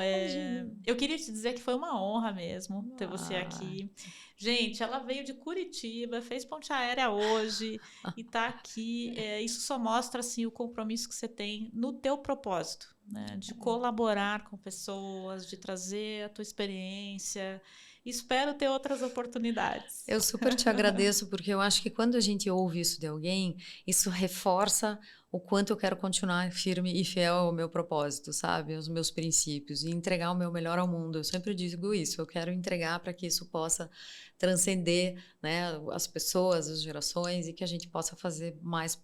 Speaker 1: Eu queria te dizer que foi uma honra mesmo ter você aqui. Gente, ela veio de Curitiba, fez ponte aérea hoje e está aqui. Isso só mostra assim, o compromisso que você tem no teu propósito, né? De colaborar com pessoas, de trazer a tua experiência. Espero ter outras oportunidades.
Speaker 2: Eu super te agradeço, porque eu acho que quando a gente ouve isso de alguém, isso reforça o quanto eu quero continuar firme e fiel ao meu propósito, sabe? Aos meus princípios e entregar o meu melhor ao mundo. Eu sempre digo isso, eu quero entregar para que isso possa transcender, né, as pessoas, as gerações e que a gente possa fazer mais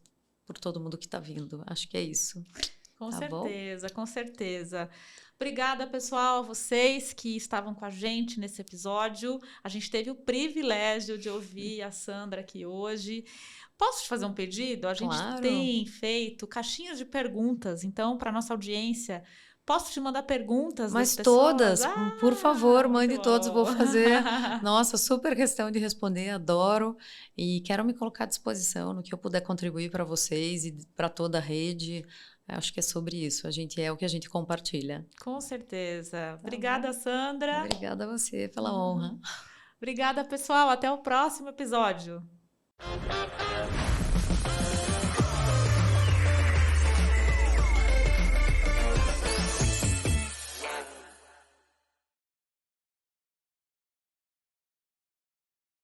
Speaker 2: por todo mundo que está vindo. Acho que é isso.
Speaker 1: Com
Speaker 2: Tá bom?
Speaker 1: certeza, com certeza. Obrigada, pessoal, vocês que estavam com a gente nesse episódio. A gente teve o privilégio de ouvir a Sandra aqui hoje. Posso te fazer um pedido? A gente
Speaker 2: Claro.
Speaker 1: tem feito caixinhas de perguntas, então, para nossa audiência, posso te mandar perguntas das
Speaker 2: Mas
Speaker 1: pessoas?
Speaker 2: todas, por favor,
Speaker 1: Muito
Speaker 2: mande todos, vou
Speaker 1: bom.
Speaker 2: fazer. Nossa, super questão de responder, adoro. E quero me colocar à disposição no que eu puder contribuir para vocês e para toda a rede. Acho que é sobre isso. A gente é o que a gente compartilha.
Speaker 1: Com certeza.
Speaker 2: Tá bom?
Speaker 1: Obrigada, Sandra.
Speaker 2: Obrigada a você pela honra.
Speaker 1: Obrigada, pessoal. Até o próximo episódio.